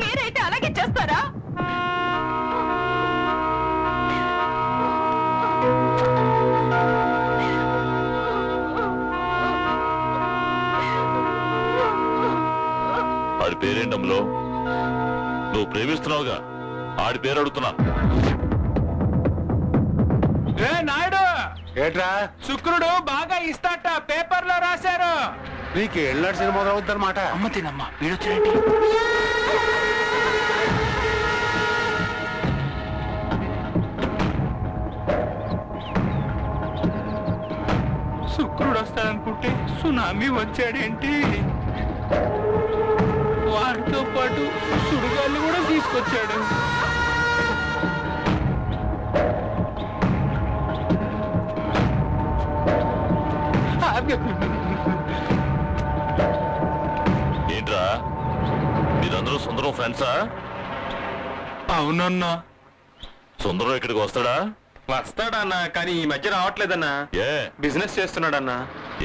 మీరైతే అలాగే చేస్తారా? ఆడి పేరేంటంలో? నువ్వు ప్రేమిస్తున్నావుగా, ఆడి పేరు అడుగుతున్నా. నాయుడు ఏట్రా? శుక్రుడు బాగా ఇస్తాట, పేపర్లో రాశారు. నీకు ఏళ్ళ సినిమా అవుద్దన్నమాట. అమ్మ తినమ్మా, వీడొచ్చారండి. శుక్రుడు వస్తాడనుకుంటే సునామీ వచ్చాడేంటి? వాడితో పాటు సుడిగాళ్ళు కూడా తీసుకొచ్చాడు. ఏంట్రా మీరందరూ సుందరం ఫ్రెండ్సా? అవునన్నా. సుందరం ఇక్కడికి వస్తాడా? వస్తాడన్నా, కానీ ఈ మధ్య రావట్లేదన్నా. ఏ బిజినెస్ చేస్తున్నాడన్నా.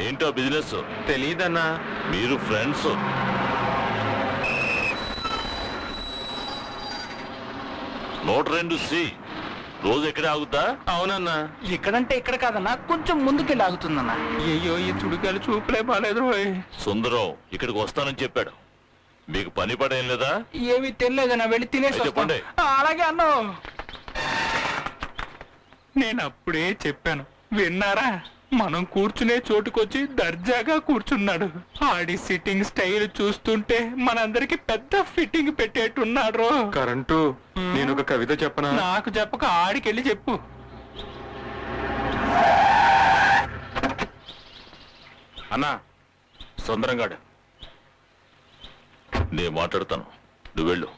ఏంటో బిజినెస్? తెలీదన్నా. మీరు ఫ్రెండ్స్? 102C రోజు ఎక్కడే ఆగుతా? అవునన్నా. ఇక్కడంటే ఇక్కడ కాదన్నా, కొంచెం ముందుకెళ్ళి ఆగుతుందన్నా. అయ్యో, ఈ చుడికాయలు చూపులే బాలేదు. సుందరం ఇక్కడికి వస్తానని చెప్పాడు. మీకు పని పడేం లేదా? ఏమి తెలియదన్నా, వెళ్ళి తినేసి చెప్పండి. అలాగే అన్నా. నేను అప్పుడే చెప్పాను, విన్నారా? మనం కూర్చునే చోటుకొచ్చి దర్జాగా కూర్చున్నాడు. ఆడి సిట్టింగ్ స్టైల్ చూస్తుంటే మనందరికి పెద్ద ఫిట్టింగ్ పెట్టేట్టున్నాడు. కరెంటు, నేను ఒక కవిత చెప్పనా? నాకు చెప్పక ఆడికెళ్ళి చెప్పు. అన్నా, సుందరంగాడు. నేను మాట్లాడతాను, నువ్వు వెళ్ళు.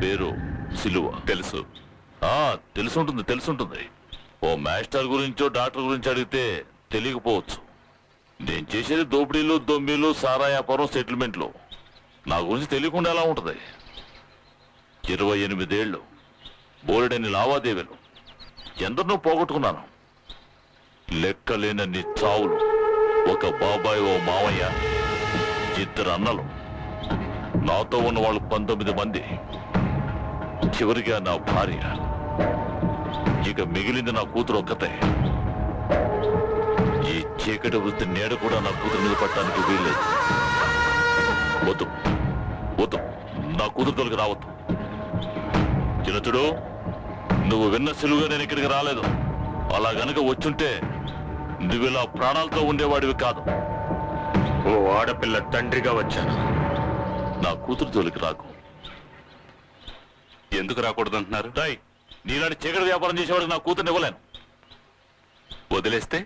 పేరు సిలువ. తెలుసు? తెలుసుంటుంది. ఓ మాస్టర్ గురించో డాక్టర్ గురించి అడిగితే తెలియకపోవచ్చు. నేను చేసేది దోపిడీలు, దొమ్మిలు, సారా వ్యాపారం, సెటిల్మెంట్లు. నా గురించి తెలియకుండా ఎలా ఉంటుంది? 28 ఏళ్ళు, బోలెడని లావాదేవీలు, ఎందరినో పోగొట్టుకున్నాను. లెక్కలేనన్ని చావులు, ఒక బాబాయ్, ఓ మావయ్య, 2 అన్నలు, నాతో ఉన్న వాళ్ళు 19 మంది, చివరిగా నా భార్య. ఇక మిగిలింది నా కూతురు ఒక్కతే. ఈ చీకటి వృత్తి నీడ కూడా నా కూతురు మీద పట్టడానికి వీల్లేదు. వద్దు, నా కూతురు తొలగి రావద్దు. చిన్నచుడు, నువ్వు విన్న సిలువుగా నేను ఇక్కడికి రాలేదు. అలా గనక వచ్చుంటే నువ్వు ఇలా ప్రాణాలతో ఉండేవాడివి కాదు. ఓ ఆడపిల్ల తండ్రిగా వచ్చాను. నా కూతురు తొలగి రాకు. ఎందుకు రాకూడదంటున్నారు? నీలాంటి చీకటి వ్యాపారం చేసేవాడు నా కూతుర్ని ఇవ్వలేను. వదిలేస్తే,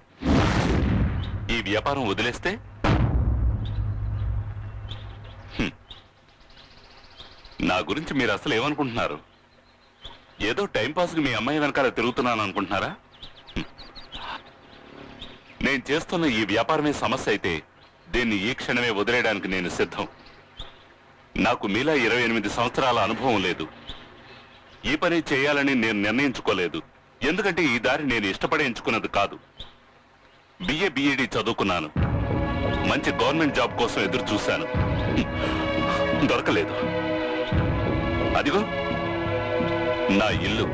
ఈ వ్యాపారం వదిలేస్తే? నా గురించి మీరు అసలు ఏమనుకుంటున్నారు? ఏదో టైంపాస్కి మీ అమ్మాయి వెనకాల తిరుగుతున్నాను అనుకుంటున్నారా? నేను చేస్తున్న ఈ వ్యాపారమే సమస్య అయితే దీన్ని ఈ క్షణమే వదిలేయడానికి నేను సిద్ధం. నాకు మీలా 28 సంవత్సరాల అనుభవం లేదు. ఈ పని చేయాలని నేను నిర్ణయించుకోలేదు. ఎందుకంటే ఈ దారి నేను ఇష్టపడి ఎంచుకున్నది కాదు. BA BEd చదువుకున్నాను. మంచి గవర్నమెంట్ జాబ్ కోసం ఎదురు చూశాను, దొరకలేదు. అదిగో నా ఇల్లు,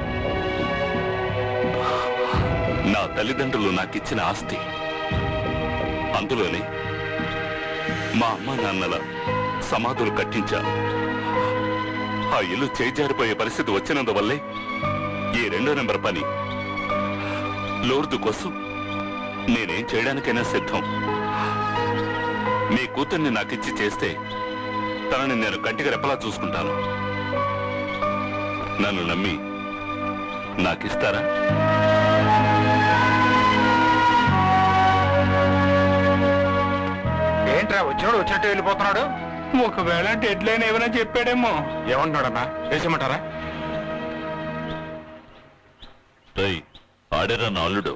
నా తల్లిదండ్రులు నాకిచ్చిన ఆస్తి. అందులోనే మా అమ్మ నాన్నల సమాధులు కట్టించా. ఆ ఇల్లు చేజారిపోయే పరిస్థితి వచ్చినందువల్లే ఈ 2వ నెంబర్ పని. లోర్దు కోసం నేనేం చేయడానికైనా సిద్ధం. మీ కూతుర్ని నాకిచ్చి చేస్తే తనని నేను కంటికి రెప్పలా చూసుకుంటాను. నన్ను నమ్మి నాకిస్తారా? ఏంట్రా వచ్చినాడు వచ్చినట్టు వెళ్ళిపోతున్నాడు? ఒకవేళ డెడ్ లైన్ ఏమైనా చెప్పాడేమో. ఏమంటున్నాడన్నా? వేసేయమంటారా? ఆడేరా నా అల్లుడు.